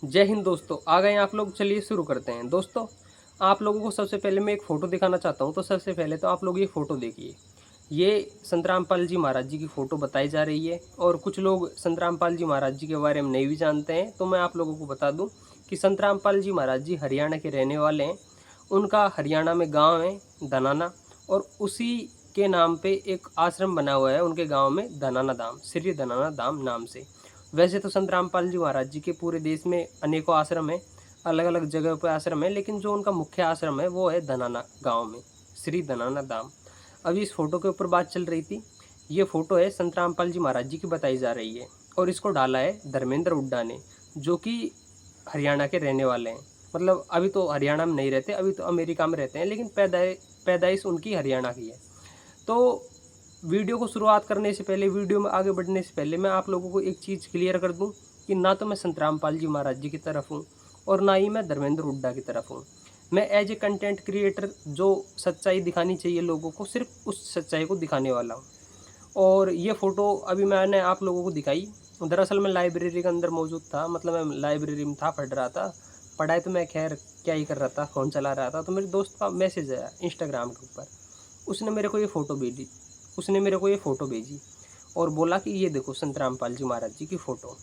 जय हिंद दोस्तों, आ गए आप लोग। चलिए शुरू करते हैं। दोस्तों, आप लोगों को सबसे पहले मैं एक फ़ोटो दिखाना चाहता हूँ। तो सबसे पहले तो आप लोग ये फ़ोटो देखिए। ये संत रामपाल जी महाराज जी की फ़ोटो बताई जा रही है। और कुछ लोग संत रामपाल जी महाराज जी के बारे में नहीं भी जानते हैं, तो मैं आप लोगों को बता दूं कि संत रामपाल जी महाराज जी हरियाणा के रहने वाले हैं। उनका हरियाणा में गांव है धनाना, और उसी के नाम पे एक आश्रम बना हुआ है उनके गांव में, धनाना धाम, श्री धनाना धाम नाम से। वैसे तो संत रामपाल जी महाराज जी के पूरे देश में अनेकों आश्रम है, अलग अलग जगह पर आश्रम है, लेकिन जो उनका मुख्य आश्रम है वो है धनाना गांव में, श्री धनाना धाम। अभी इस फोटो के ऊपर बात चल रही थी। ये फोटो है संत रामपाल जी महाराज जी की बताई जा रही है, और इसको डाला है धर्मेंद्र हुड्डा ने, जो कि हरियाणा के रहने वाले हैं। मतलब अभी तो हरियाणा में नहीं रहते, अभी तो अमेरिका में रहते हैं, लेकिन पैदाइश उनकी हरियाणा की है। तो वीडियो को शुरुआत करने से पहले, वीडियो में आगे बढ़ने से पहले, मैं आप लोगों को एक चीज़ क्लियर कर दूं कि ना तो मैं संत रामपाल जी महाराज जी की तरफ हूं, और ना ही मैं धर्मेंद्र हुड्डा की तरफ हूं। मैं एज ए कंटेंट क्रिएटर जो सच्चाई दिखानी चाहिए लोगों को, सिर्फ उस सच्चाई को दिखाने वाला हूँ। और ये फ़ोटो अभी मैंने आप लोगों को दिखाई। दरअसल मैं लाइब्रेरी के अंदर मौजूद था, मतलब मैं लाइब्रेरी में था, पढ़ रहा था। पढ़ाई तो मैं खैर क्या ही कर रहा था, फ़ोन चला रहा था, तो मेरे दोस्त का मैसेज आया इंस्टाग्राम के ऊपर। उसने मेरे को ये फ़ोटो भेजी उसने मेरे को ये फ़ोटो भेजी और बोला कि ये देखो संत रामपाल जी महाराज जी की फ़ोटो।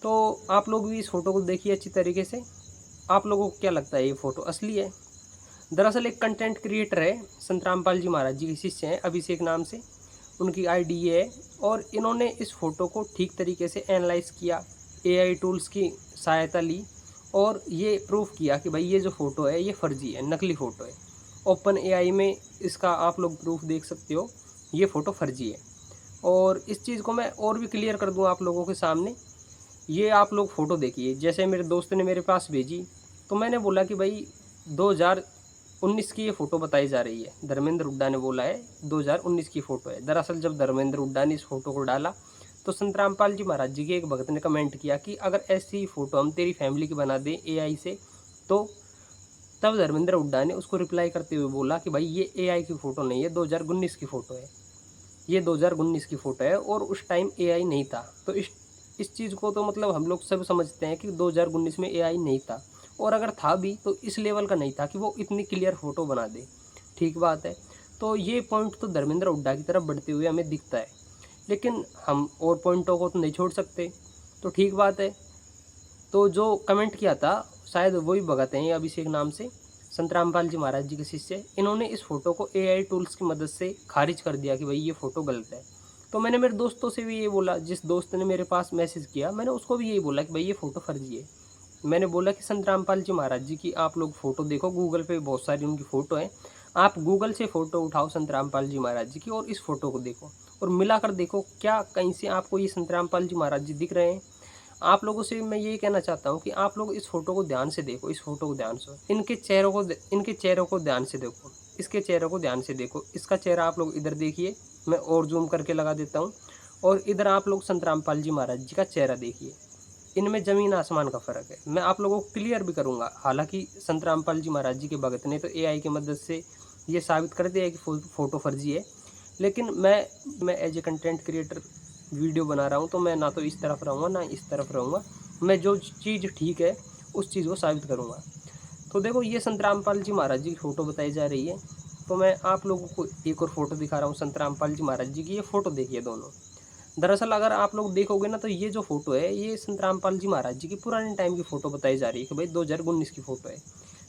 तो आप लोग भी इस फ़ोटो को देखिए अच्छी तरीके से। आप लोगों को क्या लगता है ये फ़ोटो असली है? दरअसल एक कंटेंट क्रिएटर है, संत रामपाल जी महाराज जी के शिष्य हैं, अभिषेक नाम से उनकी आईडी ये है। और इन्होंने इस फ़ोटो को ठीक तरीके से एनालाइज किया, एआई टूल्स की सहायता ली, और ये प्रूफ किया कि भाई ये जो फ़ोटो है ये फर्जी है, नकली फ़ोटो है। ओपन एआई में इसका आप लोग प्रूफ देख सकते हो, ये फ़ोटो फर्जी है। और इस चीज़ को मैं और भी क्लियर कर दूं आप लोगों के सामने। ये आप लोग फ़ोटो देखिए, जैसे मेरे दोस्त ने मेरे पास भेजी, तो मैंने बोला कि भाई 2019 की ये फ़ोटो बताई जा रही है। धर्मेंद्र हुड्डा ने बोला है 2019 की फ़ोटो है। दरअसल जब धर्मेंद्र हुड्डा ने इस फ़ोटो को डाला, तो संत रामपाल जी महाराज जी के एक भक्त ने कमेंट किया कि अगर ऐसी फ़ोटो हम तेरी फैमिली की बना दें एआई से, तो तब धर्मेंद्र हुड्डा ने उसको रिप्लाई करते हुए बोला कि भाई ये एआई की फ़ोटो नहीं है, 2019 की फ़ोटो है। ये 2019 की फ़ोटो है, और उस टाइम एआई नहीं था। तो इस चीज़ को तो मतलब हम लोग सब समझते हैं कि 2019 में एआई नहीं था, और अगर था भी तो इस लेवल का नहीं था कि वो इतनी क्लियर फ़ोटो बना दे। ठीक बात है। तो ये पॉइंट तो धर्मेंद्र हुड्डा की तरफ बढ़ते हुए हमें दिखता है, लेकिन हम और पॉइंटों को तो नहीं छोड़ सकते। तो ठीक बात है। तो जो कमेंट किया था, शायद वही भगत हैं अभिषेक नाम से, संत रामपाल जी महाराज जी के शिष्य। इन्होंने इस फोटो को एआई टूल्स की मदद से खारिज कर दिया कि भाई ये फ़ोटो गलत है। तो मैंने मेरे दोस्तों से भी ये बोला, जिस दोस्त ने मेरे पास मैसेज किया, मैंने उसको भी यही बोला कि भाई ये फ़ोटो फर्जी है। मैंने बोला कि संत रामपाल जी महाराज जी की आप लोग फ़ोटो देखो, गूगल पे बहुत सारी उनकी फ़ोटो है। आप गूगल से फ़ोटो उठाओ संत रामपाल जी महाराज जी की, और इस फ़ोटो को देखो और मिलाकर देखो, क्या कहीं से आपको ये संत रामपाल जी महाराज जी दिख रहे हैं? आप लोगों से मैं यही कहना चाहता हूँ कि आप लोग इस फ़ोटो को ध्यान से देखो, इस फ़ोटो को ध्यान से, इनके चेहरों को ध्यान से देखो, इसके चेहरों को ध्यान से देखो। इसका चेहरा आप लोग इधर देखिए, मैं और जूम करके लगा देता हूँ। और इधर आप लोग संत रामपाल जी महाराज जी का चेहरा देखिए, इनमें ज़मीन आसमान का फ़र्क है। मैं आप लोगों को क्लियर भी करूँगा। हालांकि संत रामपाल जी महाराज जी के भगत ने तो एआई की मदद से ये साबित कर दिया है कि फ़ोटो फर्जी है, लेकिन मैं as a content creator video बना रहा हूँ, तो मैं ना तो इस तरफ रहूँगा ना इस तरफ रहूँगा। मैं जो चीज़ ठीक है उस चीज़ को साबित करूँगा। तो देखो, ये संत रामपाल जी महाराज जी की फ़ोटो बताई जा रही है। तो मैं आप लोगों को एक और फ़ोटो दिखा रहा हूँ संत रामपाल जी महाराज जी की। ये फ़ोटो देखिए दोनों। दरअसल अगर आप लोग देखोगे ना, तो ये जो फ़ोटो है ये संत रामपाल जी महाराज जी की पुराने टाइम की फ़ोटो बताई जा रही है कि भाई 2019 की फ़ोटो है।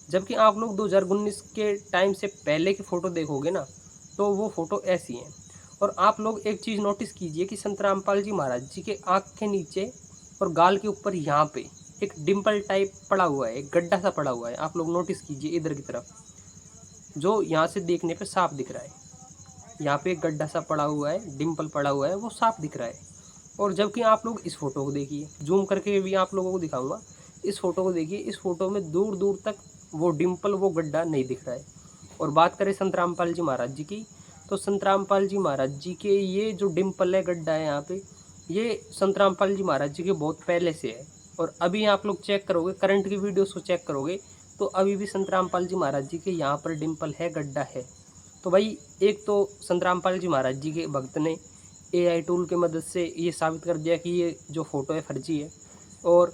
जबकि आप लोग 2019 के टाइम से पहले की फ़ोटो देखोगे ना, तो वो फ़ोटो ऐसी है। और आप लोग एक चीज़ नोटिस कीजिए कि संत रामपाल जी महाराज जी के आँख के नीचे और गाल के ऊपर यहाँ पे एक डिम्पल टाइप पड़ा हुआ है, एक गड्ढा सा पड़ा हुआ है। आप लोग नोटिस कीजिए इधर की तरफ, जो यहाँ से देखने पे साफ दिख रहा है। यहाँ पे एक गड्ढा सा पड़ा हुआ है, डिम्पल पड़ा हुआ है, वो साफ दिख रहा है। और जबकि आप लोग इस फोटो को देखिए, जूम करके भी आप लोगों को दिखाऊंगा। इस फोटो को देखिए, इस फोटो में दूर दूर तक वो डिम्पल, वो गड्ढा नहीं दिख रहा है। और बात करें संत रामपाल जी महाराज जी की, तो संत रामपाल जी महाराज जी के ये जो डिम्पल है, गड्ढा है यहाँ पे, ये संत रामपाल जी महाराज जी के बहुत पहले से है। और अभी आप लोग चेक करोगे, करंट की वीडियोस को चेक करोगे, तो अभी भी संत रामपाल जी महाराज जी के यहाँ पर डिम्पल है, गड्ढा है। तो भाई, एक तो संत रामपाल जी महाराज जी के भक्त ने एआई टूल की मदद से ये साबित कर दिया कि ये जो फ़ोटो है फर्जी है। और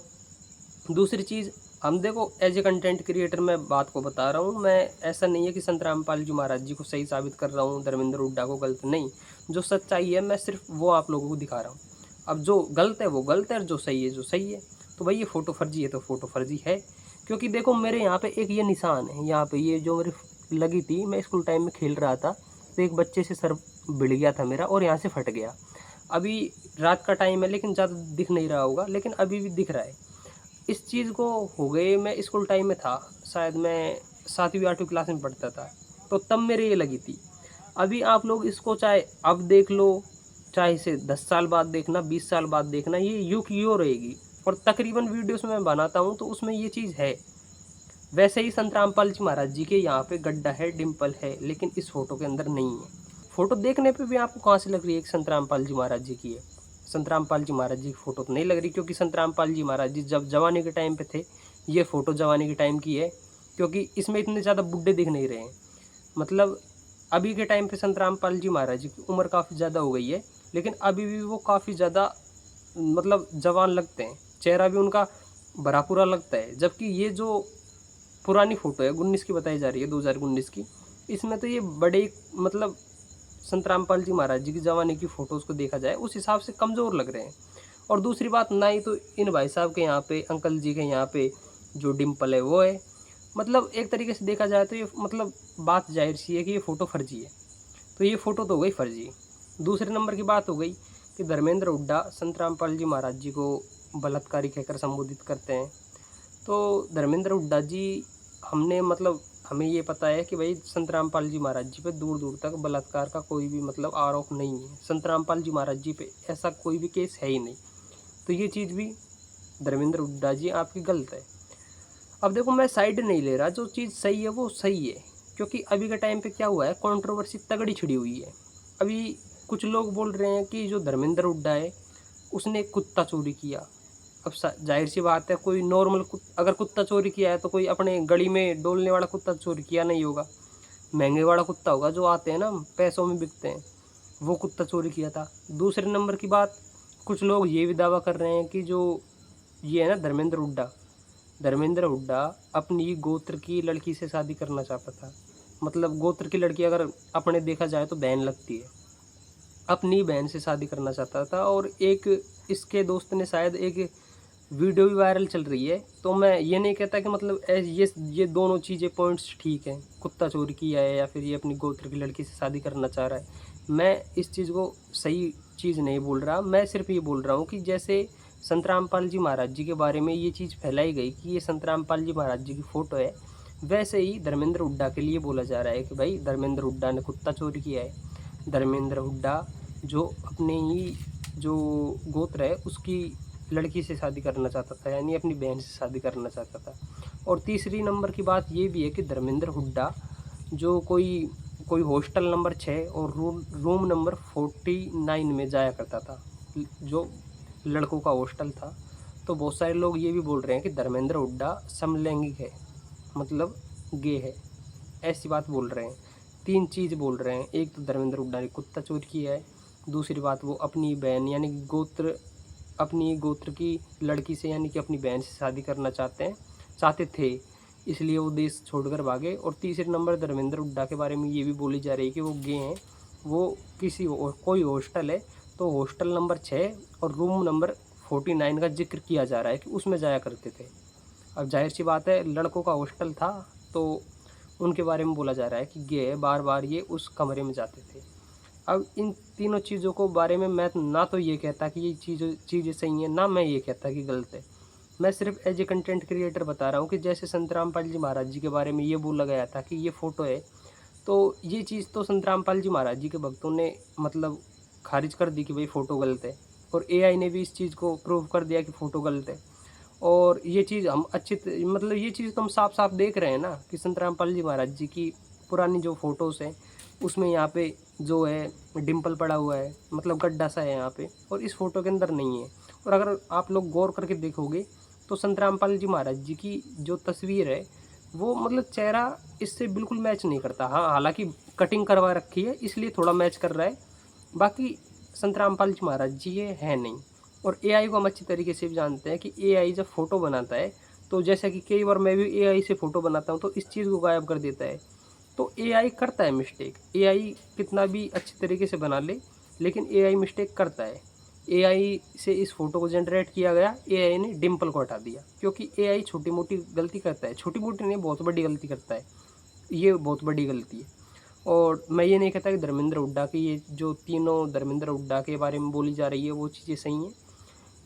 दूसरी चीज़, हम देखो एज ए कंटेंट क्रिएटर मैं बात को बता रहा हूँ, मैं ऐसा नहीं है कि संत रामपाल जी महाराज जी को सही साबित कर रहा हूँ, धर्मेंद्र हुड्डा को गलत नहीं। जो सच्चाई है मैं सिर्फ वो आप लोगों को दिखा रहा हूँ। अब जो गलत है वो गलत है और जो सही है जो सही है। तो भाई ये फ़ोटो फर्जी है तो फ़ोटो फर्जी है। क्योंकि देखो मेरे यहाँ पे एक ये निशान है, यहाँ पे ये जो मेरी लगी थी, मैं स्कूल टाइम में खेल रहा था तो एक बच्चे से सर भिड़ गया था मेरा और यहाँ से फट गया। अभी रात का टाइम है लेकिन ज़्यादा दिख नहीं रहा होगा, लेकिन अभी भी दिख रहा है। इस चीज़ को हो गए, मैं स्कूल टाइम में था, शायद मैं 7वीं 8वीं क्लास में पढ़ता था, तो तब मेरे ये लगी थी। अभी आप लोग इसको चाहे अब देख लो, चाहे इसे 10 साल बाद देखना, 20 साल बाद देखना, ये यूं की यूं रहेगी। और तकरीबन वीडियोस में बनाता हूँ तो उसमें ये चीज़ है। वैसे ही संत रामपाल जी महाराज जी के यहाँ पे गड्ढा है, डिम्पल है, लेकिन इस फोटो के अंदर नहीं है। फोटो देखने पे भी आपको कहाँ से लग रही है कि संत रामपाल जी महाराज जी की है? संत रामपाल जी महाराज जी की फ़ोटो तो नहीं लग रही, क्योंकि संत रामपाल जी महाराज जी जब जवानी के टाइम पे थे, ये फ़ोटो जवानी के टाइम की है। क्योंकि इसमें इतने ज़्यादा बुढ़े दिख नहीं रहे हैं। मतलब अभी के टाइम पे संत रामपाल जी महाराज जी की उम्र काफ़ी ज़्यादा हो गई है, लेकिन अभी भी वो काफ़ी ज़्यादा मतलब जवान लगते हैं। चेहरा भी उनका भरा पूरा लगता है। जबकि ये जो पुरानी फ़ोटो है 19 की बताई जा रही है, 2019 की, इसमें तो ये बड़े मतलब संत रामपाल जी महाराज जी की जवानी की फ़ोटोज़ को देखा जाए उस हिसाब से कमज़ोर लग रहे हैं। और दूसरी बात, ना ही तो इन भाई साहब के यहाँ पे, अंकल जी के यहाँ पे जो डिम्पल है वो है। मतलब एक तरीके से देखा जाए तो ये मतलब बात जाहिर सी है कि ये फ़ोटो फर्जी है। तो ये फ़ोटो तो हो गई फर्जी। दूसरे नंबर की बात हो गई कि धर्मेंद्र हुड्डा संत रामपाल जी महाराज जी को बलात्कारी कहकर संबोधित करते हैं। तो धर्मेंद्र हुड्डा जी, हमने मतलब हमें ये पता है कि भाई संत रामपाल जी महाराज जी पे दूर दूर तक बलात्कार का कोई भी मतलब आरोप नहीं है। संत रामपाल जी महाराज जी पे ऐसा कोई भी केस है ही नहीं। तो ये चीज़ भी धर्मेंद्र हुड्डा जी आपकी गलत है। अब देखो मैं साइड नहीं ले रहा, जो चीज़ सही है वो सही है। क्योंकि अभी के टाइम पे क्या हुआ है, कंट्रोवर्सी तगड़ी छिड़ी हुई है। अभी कुछ लोग बोल रहे हैं कि जो धर्मेंद्र हुड्डा है उसने कुत्ता चोरी किया। अब जाहिर सी बात है, कोई नॉर्मल अगर कुत्ता चोरी किया है तो कोई अपने गली में डोलने वाला कुत्ता चोरी किया नहीं होगा। महंगे वाला कुत्ता होगा जो आते हैं ना, पैसों में बिकते हैं, वो कुत्ता चोरी किया था। दूसरे नंबर की बात, कुछ लोग ये भी दावा कर रहे हैं कि जो ये है ना धर्मेंद्र हुड्डा अपनी गोत्र की लड़की से शादी करना चाहता था। मतलब गोत्र की लड़की अगर अपने देखा जाए तो बहन लगती है, अपनी बहन से शादी करना चाहता था। और एक इसके दोस्त ने शायद एक वीडियो भी वायरल चल रही है। तो मैं ये नहीं कहता कि मतलब ये दोनों चीज़ें पॉइंट्स ठीक हैं, कुत्ता चोरी किया है या फिर ये अपनी गोत्र की लड़की से शादी करना चाह रहा है। मैं इस चीज़ को सही चीज़ नहीं बोल रहा, मैं सिर्फ ये बोल रहा हूँ कि जैसे संत रामपाल जी महाराज जी के बारे में ये चीज़ फैलाई गई कि ये संत रामपाल जी महाराज जी की फ़ोटो है, वैसे ही धर्मेंद्र हुड्डा के लिए बोला जा रहा है कि भाई धर्मेंद्र हुड्डा ने कुत्ता चोरी किया है। धर्मेंद्र हुड्डा जो अपने ही जो गोत्र है उसकी लड़की से शादी करना चाहता था, यानी अपनी बहन से शादी करना चाहता था। और तीसरी नंबर की बात ये भी है कि धर्मेंद्र हुड्डा जो कोई हॉस्टल नंबर 6 और रूम नंबर 49 में जाया करता था, जो लड़कों का हॉस्टल था। तो बहुत सारे लोग ये भी बोल रहे हैं कि धर्मेंद्र हुड्डा समलैंगिक है, मतलब गे है, ऐसी बात बोल रहे हैं। 3 चीज़ बोल रहे हैं। एक तो धर्मेंद्र हुड्डा ने कुत्ता चोरी किया है, दूसरी बात वो अपनी बहन यानी अपनी गोत्र की लड़की से यानी कि अपनी बहन से शादी करना चाहते थे, इसलिए वो देश छोड़कर भागे। और तीसरे नंबर धर्मेंद्र हुड्डा के बारे में ये भी बोली जा रही है कि वो गे हैं, वो कोई हॉस्टल है, तो हॉस्टल नंबर 6 और रूम नंबर 49 का जिक्र किया जा रहा है कि उसमें जाया करते थे। अब जाहिर सी बात है, लड़कों का हॉस्टल था तो उनके बारे में बोला जा रहा है कि गे बार बार ये उस कमरे में जाते थे। अब इन तीनों चीज़ों को बारे में मैं ना तो ये कहता कि ये चीज़ें सही हैं, ना मैं ये कहता कि गलत है। मैं सिर्फ एज ए कंटेंट क्रिएटर बता रहा हूँ कि जैसे संत रामपाल जी महाराज जी के बारे में ये बोला गया था कि ये फ़ोटो है, तो ये चीज़ तो संत रामपाल जी महाराज जी के भक्तों ने मतलब खारिज कर दी कि भाई फ़ोटो गलत है। और एआई ने भी इस चीज़ को प्रूव कर दिया कि फ़ोटो गलत है। और ये चीज़ हम मतलब ये चीज़ तो हम साफ साफ देख रहे हैं ना कि संत रामपाल जी महाराज जी की पुरानी जो फ़ोटोज़ हैं उसमें यहाँ पे जो है डिम्पल पड़ा हुआ है, मतलब गड्ढा सा है यहाँ पे, और इस फ़ोटो के अंदर नहीं है। और अगर आप लोग गौर करके देखोगे तो संत रामपाल जी महाराज जी की जो तस्वीर है वो मतलब चेहरा इससे बिल्कुल मैच नहीं करता। हाँ, हालांकि कटिंग करवा रखी है इसलिए थोड़ा मैच कर रहा है, बाकी संत रामपाल जी महाराज जी ये है नहीं। और एआई को हम अच्छी तरीके से भी जानते हैं कि एआई जब फ़ोटो बनाता है तो जैसा कि कई बार मैं भी एआई से फ़ोटो बनाता हूँ तो इस चीज़ को गायब कर देता है। तो एआई करता है मिस्टेक, एआई कितना भी अच्छी तरीके से बना ले लेकिन एआई मिस्टेक करता है। एआई से इस फ़ोटो को जनरेट किया गया, एआई ने डिंपल को हटा दिया क्योंकि एआई छोटी-मोटी गलती करता है, छोटी-मोटी नहीं बहुत बड़ी गलती करता है, ये बहुत बड़ी गलती है। और मैं ये नहीं कहता कि धर्मेंद्र हुड्डा की ये जो तीनों धर्मेंद्र हुड्डा के बारे में बोली जा रही है वो चीज़ें सही हैं।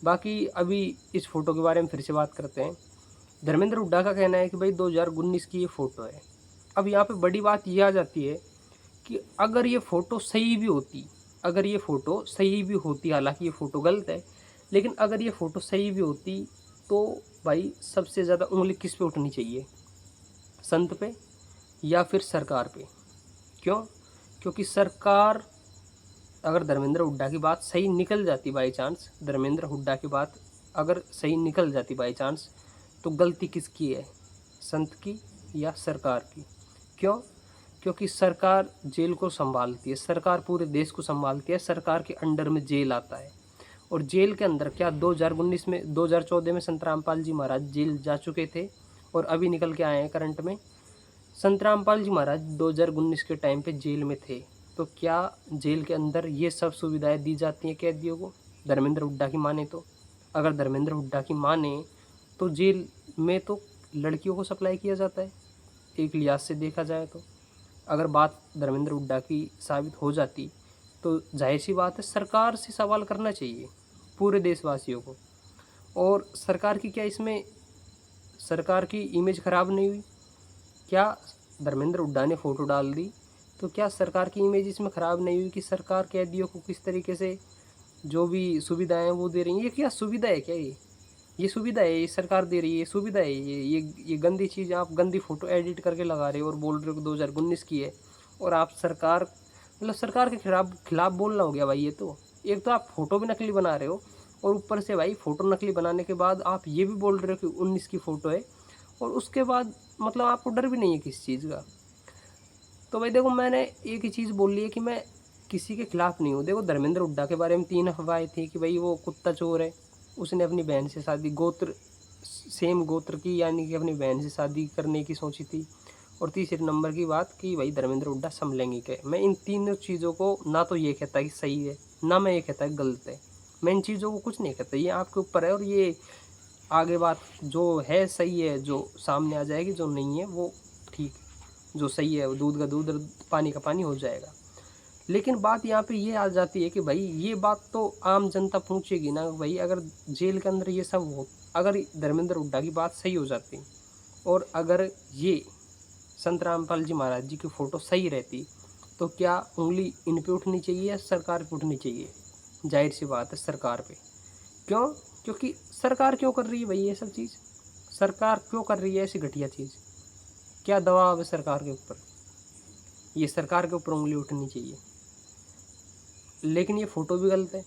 बाकी अभी इस फ़ोटो के बारे में फिर से बात करते हैं। धर्मेंद्र हुड्डा का कहना है कि भाई 2019 की ये फ़ोटो है। अब यहाँ पे बड़ी बात ये आ जाती है कि अगर ये फ़ोटो सही भी होती, अगर ये फ़ोटो सही भी होती, हालांकि ये फ़ोटो गलत है, लेकिन अगर ये फ़ोटो सही भी होती तो भाई सबसे ज़्यादा उंगली किस पे उठनी चाहिए, संत पे या फिर सरकार पे? क्यों? क्योंकि सरकार, अगर धर्मेंद्र हुड्डा की बात सही निकल जाती बाई चांस, धर्मेंद्र हुड्डा की बात अगर सही निकल जाती बाई चांस, तो गलती किसकी है, संत की या सरकार की? क्यों? क्योंकि सरकार जेल को संभालती है, सरकार पूरे देश को संभालती है, सरकार के अंडर में जेल आता है। और जेल के अंदर क्या 2019 में 2014 में संत रामपाल जी महाराज जेल जा चुके थे और अभी निकल के आए हैं करंट में। संत रामपाल जी महाराज 2019 के टाइम पे जेल में थे, तो क्या जेल के अंदर ये सब सुविधाएं दी जाती हैं कैदियों को? धर्मेंद्र हुड्डा की माने तो, अगर धर्मेंद्र हुड्डा की माने तो जेल में तो लड़कियों को सप्लाई किया जाता है एक लिहाज से देखा जाए तो। अगर बात धर्मेंद्र हुड्डा की साबित हो जाती तो जाहिर सी बात है सरकार से सवाल करना चाहिए पूरे देशवासियों को। और सरकार की क्या इसमें, सरकार की इमेज ख़राब नहीं हुई? क्या धर्मेंद्र हुड्डा ने फ़ोटो डाल दी तो क्या सरकार की इमेज इसमें ख़राब नहीं हुई कि सरकार कैदियों को किस तरीके से जो भी सुविधाएं हैं वो दे रही हैं? ये क्या सुविधा है क्या? ये सुविधा है, ये सरकार दे रही है, ये सुविधा है? ये गंदी चीज़, आप गंदी फ़ोटो एडिट करके लगा रहे हो और बोल रहे हो कि 2019 की है और आप सरकार, मतलब सरकार के खिलाफ बोलना हो गया भाई ये तो। एक तो आप फ़ोटो भी नकली बना रहे हो और ऊपर से भाई फ़ोटो नकली बनाने के बाद आप ये भी बोल रहे हो कि 19 की फ़ोटो है और उसके बाद मतलब आपको डर भी नहीं है किसी चीज़ का। तो भाई देखो, मैंने एक ही चीज़ बोल ली है कि मैं किसी के खिलाफ नहीं हूँ। देखो धर्मेंद्र हुड्डा के बारे में 3 अफवाहें थी कि भाई वो कुत्ता चोर है, उसने अपनी बहन से शादी, गोत्र सेम गोत्र की यानी कि अपनी बहन से शादी करने की सोची थी, और तीसरे नंबर की बात कि भाई धर्मेंद्र हुड्डा समलैंगिक है। मैं इन तीनों चीज़ों को ना तो ये कहता कि सही है, ना मैं ये कहता कि गलत है। मैं इन चीज़ों को कुछ नहीं कहता, ये आपके ऊपर है। और ये आगे बात जो है सही है, जो सामने आ जाएगी, जो नहीं है वो ठीक है। जो सही है वो दूध का दूध और पानी का पानी हो जाएगा। लेकिन बात यहाँ पे ये आ जाती है कि भाई ये बात तो आम जनता पूछेगी ना भाई, अगर जेल के अंदर ये सब हो, अगर धर्मेंद्र हुड्डा की बात सही हो जाती और अगर ये संत रामपाल जी महाराज जी की फ़ोटो सही रहती तो क्या उंगली इन पे उठनी चाहिए या सरकार पे उठनी चाहिए? जाहिर सी बात है सरकार पे। क्यों? क्योंकि सरकार क्यों कर रही है भाई ये सब चीज़? सरकार क्यों कर रही है ऐसी घटिया चीज़? क्या दबाव है सरकार के ऊपर? ये सरकार के ऊपर उंगली उठनी चाहिए। लेकिन ये फ़ोटो भी गलत है।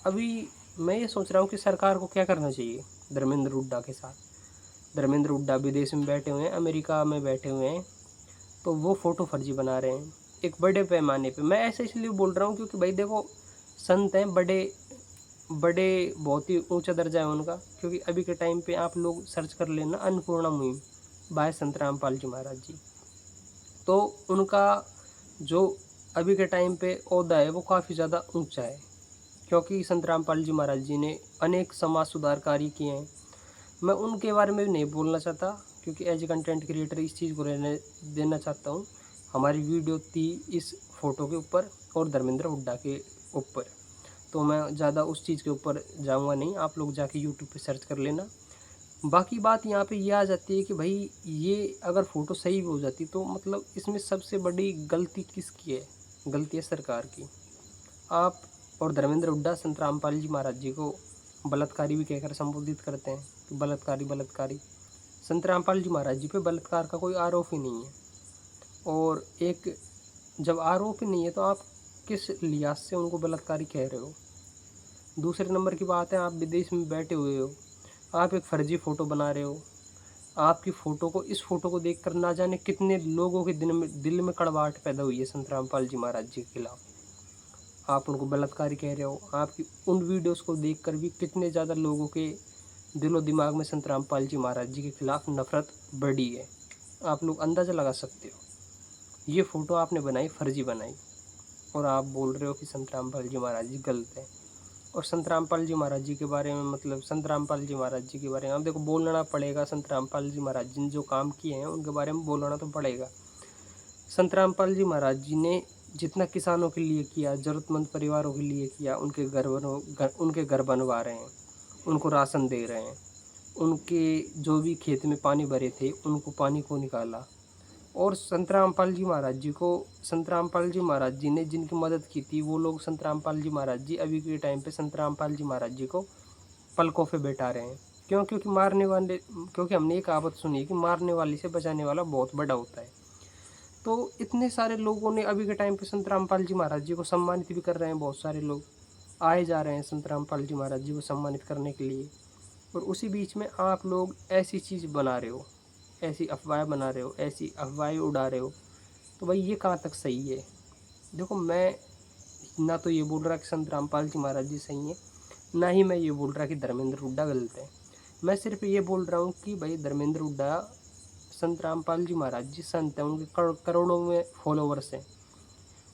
अभी मैं ये सोच रहा हूँ कि सरकार को क्या करना चाहिए धर्मेंद्र हुड्डा के साथ। धर्मेंद्र हुड्डा विदेश में बैठे हुए हैं, अमेरिका में बैठे हुए हैं, तो वो फ़ोटो फर्जी बना रहे हैं एक बड़े पैमाने पे। मैं ऐसे इसलिए बोल रहा हूँ क्योंकि भाई देखो, संत हैं, बड़े बड़े बहुत ही ऊंचा दर्जा है उनका। क्योंकि अभी के टाइम पे आप लोग सर्च कर लेना अन्नपूर्णा मुहिम बाय संत रामपाल जी महाराज जी, तो उनका जो अभी के टाइम पे ओहदा है वो काफ़ी ज़्यादा ऊंचा है। क्योंकि संत रामपाल जी महाराज जी ने अनेक समाज सुधार कार्य किए हैं। मैं उनके बारे में भी नहीं बोलना चाहता क्योंकि एज ए कंटेंट क्रिएटर इस चीज़ को रहने देना चाहता हूँ। हमारी वीडियो थी इस फ़ोटो के ऊपर और धर्मेंद्र हुड्डा के ऊपर, तो मैं ज़्यादा उस चीज़ के ऊपर जाऊँगा नहीं। आप लोग जाके यूट्यूब पे सर्च कर लेना। बाकी बात यहाँ पे ये आ जाती है कि भाई ये अगर फ़ोटो सही भी हो जाती तो मतलब इसमें सबसे बड़ी गलती किसकी है? गलती है सरकार की। आप और धर्मेंद्र हुड्डा संत रामपाल जी महाराज जी को बलात्कारी भी कहकर संबोधित करते हैं कि बलात्कारी बलात्कारी। संत रामपाल जी महाराज जी पे बलात्कार का कोई आरोप ही नहीं है। और एक जब आरोप ही नहीं है तो आप किस लिहाज से उनको बलात्कारी कह रहे हो? दूसरे नंबर की बात है, आप विदेश में बैठे हुए हो, आप एक फ़र्जी फ़ोटो बना रहे हो। आपकी फ़ोटो को, इस फ़ोटो को देखकर ना जाने कितने लोगों के दिल में कड़वाहट पैदा हुई है संत रामपाल जी महाराज जी के खिलाफ। आप उनको बलात्कारी कह रहे हो। आपकी उन वीडियोस को देखकर भी कितने ज़्यादा लोगों के दिलो दिमाग में संत रामपाल जी महाराज जी के खिलाफ नफरत बढ़ी है। आप लोग अंदाज़ा लगा सकते हो। ये फ़ोटो आपने बनाई, फर्जी बनाई, और आप बोल रहे हो कि संत रामपाल जी महाराज जी गलत हैं। और संत रामपाल जी महाराज जी के बारे में, मतलब संत रामपाल जी महाराज जी के बारे में अब देखो बोलना पड़ेगा। संत रामपाल जी महाराज जी ने जो काम किए हैं उनके बारे में बोलना तो पड़ेगा। संत रामपाल जी महाराज जी ने जितना किसानों के लिए किया, ज़रूरतमंद परिवारों के लिए किया, उनके घर बनवा रहे हैं, उनको राशन दे रहे हैं, उनके जो भी खेत में पानी भरे थे उनको पानी को निकाला। और संत रामपाल जी महाराज जी को, संत रामपाल जी महाराज जी ने जिनकी मदद की थी वो लोग, संत रामपाल जी महाराज जी अभी के टाइम पे संत रामपाल जी महाराज जी को पलकों पे बैठा रहे हैं। क्यों? क्योंकि हमने एक कहावत सुनी है कि मारने वाली से बचाने वाला बहुत बड़ा होता है। तो इतने सारे लोगों ने अभी के टाइम पे संत रामपाल जी महाराज जी को सम्मानित भी कर रहे हैं। बहुत सारे लोग आए जा रहे हैं संत रामपाल जी महाराज जी को सम्मानित करने के लिए। और उसी बीच में आप लोग ऐसी चीज़ बना रहे हो, ऐसी अफवाहें बना रहे हो, ऐसी अफवाहें उड़ा रहे हो। तो भाई ये कहाँ तक सही है? देखो, मैं ना तो ये बोल रहा कि संत रामपाल जी महाराज जी सही हैं, ना ही मैं ये बोल रहा कि धर्मेंद्र हुड्डा गलत है। मैं सिर्फ ये बोल रहा हूँ कि भाई धर्मेंद्र हुड्डा, संत रामपाल जी महाराज जी संत हैं, उनके करोड़ों में फॉलोवर्स हैं,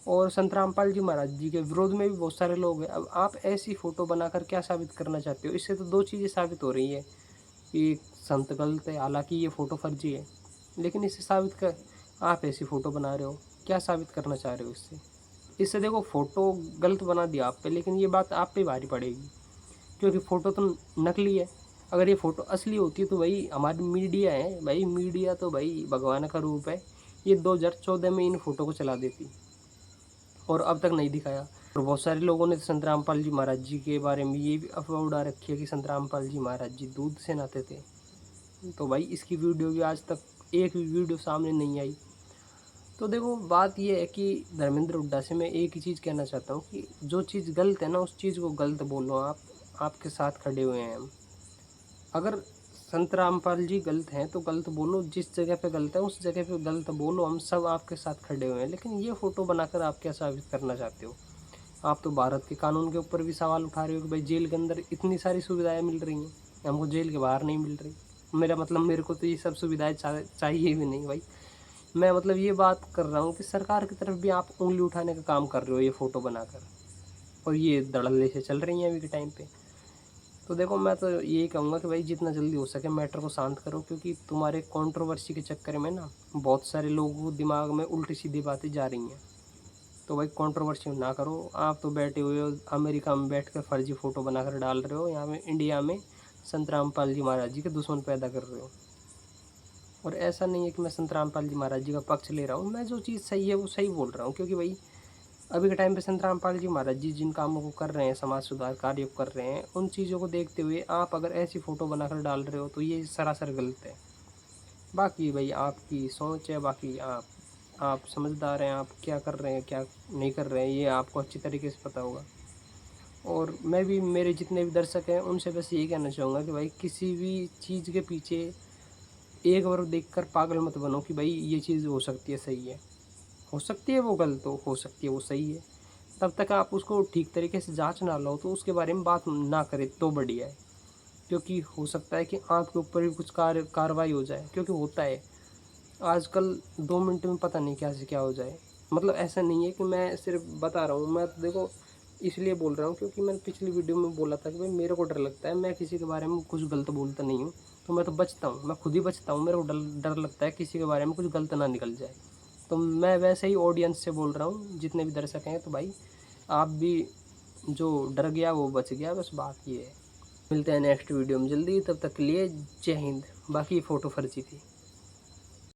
और संत रामपाल जी महाराज जी के विरोध में भी बहुत सारे लोग हैं। अब आप ऐसी फ़ोटो बनाकर क्या साबित करना चाहते हो? इससे तो दो चीज़ें साबित हो रही है कि संत गलत है, हालांकि ये फ़ोटो फर्जी है, लेकिन इससे साबित कर, आप ऐसी फ़ोटो बना रहे हो, क्या साबित करना चाह रहे हो इससे? इससे देखो, फ़ोटो गलत बना दिया आप पे, लेकिन ये बात आप पे भारी पड़ेगी, क्योंकि फ़ोटो तो नकली है। अगर ये फ़ोटो असली होती तो भाई हमारी मीडिया है, भाई मीडिया तो भाई भगवान का रूप है, ये 2014 में इन फ़ोटो को चला देती और अब तक नहीं दिखाया। और बहुत सारे लोगों ने संत रामपाल जी महाराज जी के बारे में ये भी अफवाह उड़ा रखी है कि संत रामपाल जी महाराज जी दूध से नहाते थे। तो भाई इसकी वीडियो भी आज तक एक भी वीडियो सामने नहीं आई। तो देखो, बात ये है कि धर्मेंद्र हुड्डा से मैं एक ही चीज़ कहना चाहता हूँ कि जो चीज़ गलत है ना, उस चीज़ को गलत बोलो। आपके साथ खड़े हुए हैं हम। अगर संत रामपाल जी गलत हैं तो गलत बोलो, जिस जगह पे गलत है उस जगह पे गलत बोलो, हम सब आपके साथ खड़े हुए हैं। लेकिन ये फ़ोटो बनाकर आप क्या साबित करना चाहते हो? आप तो भारत के कानून के ऊपर भी सवाल उठा रहे हो कि भाई जेल के अंदर इतनी सारी सुविधाएं मिल रही हैं, हमको जेल के बाहर नहीं मिल रही। मेरा मतलब, मेरे को तो ये सब सुविधाएं चाहिए भी नहीं भाई। मैं मतलब ये बात कर रहा हूँ कि सरकार की तरफ भी आप उंगली उठाने का काम कर रहे हो ये फ़ोटो बनाकर, और ये धड़ल्ले से चल रही हैं अभी के टाइम पे। तो देखो, मैं तो यही कहूँगा कि भाई जितना जल्दी हो सके मैटर को शांत करो, क्योंकि तुम्हारे कंट्रोवर्सी के चक्कर में ना बहुत सारे लोगों के दिमाग में उल्टी सीधी बातें जा रही हैं। तो भाई कंट्रोवर्सी ना करो। आप तो बैठे हुए हो अमेरिका में, बैठ कर फर्जी फ़ोटो बनाकर डाल रहे हो, यहाँ पे इंडिया में संत रामपाल जी महाराज जी के दुश्मन पैदा कर रहे हो। और ऐसा नहीं है कि मैं संत रामपाल जी महाराज जी का पक्ष ले रहा हूँ, मैं जो चीज़ सही है वो सही बोल रहा हूँ। क्योंकि भाई अभी के टाइम पे संत रामपाल जी महाराज जी जिन कामों को कर रहे हैं, समाज सुधार कार्य कर रहे हैं, उन चीज़ों को देखते हुए आप अगर ऐसी फ़ोटो बनाकर डाल रहे हो तो ये सरासर गलत है। बाकी भाई आपकी सोच है, बाकी आप समझदार हैं, आप क्या कर रहे हैं क्या नहीं कर रहे हैं ये आपको अच्छी तरीके से पता होगा। और मैं भी, मेरे जितने भी दर्शक हैं उनसे बस यही कहना चाहूँगा कि भाई किसी भी चीज़ के पीछे एक बार देखकर पागल मत बनो कि भाई ये चीज़ हो सकती है सही है, हो सकती है वो गलत हो सकती है वो सही है। तब तक आप उसको ठीक तरीके से जांच ना लो तो उसके बारे में बात ना करें तो बढ़िया है। क्योंकि हो सकता है कि आपके ऊपर भी कुछ कार्रवाई हो जाए, क्योंकि होता है आजकल 2 मिनट में पता नहीं क्या से क्या हो जाए। मतलब ऐसा नहीं है कि मैं सिर्फ बता रहा हूँ, मैं तो देखो इसलिए बोल रहा हूँ क्योंकि मैंने पिछली वीडियो में बोला था कि भाई मेरे को डर लगता है, मैं किसी के बारे में कुछ गलत बोलता नहीं हूँ। तो मैं तो बचता हूँ, मैं खुद ही बचता हूँ, मेरे को डर लगता है किसी के बारे में कुछ गलत ना निकल जाए। तो मैं वैसे ही ऑडियंस से बोल रहा हूँ, जितने भी दर्शक हैं, तो भाई आप भी, जो डर गया वो बच गया, बस बात ये है। मिलते हैं नेक्स्ट वीडियो में जल्दी, तब तक के लिए जय हिंद। बाकी फ़ोटो फर्जी थी।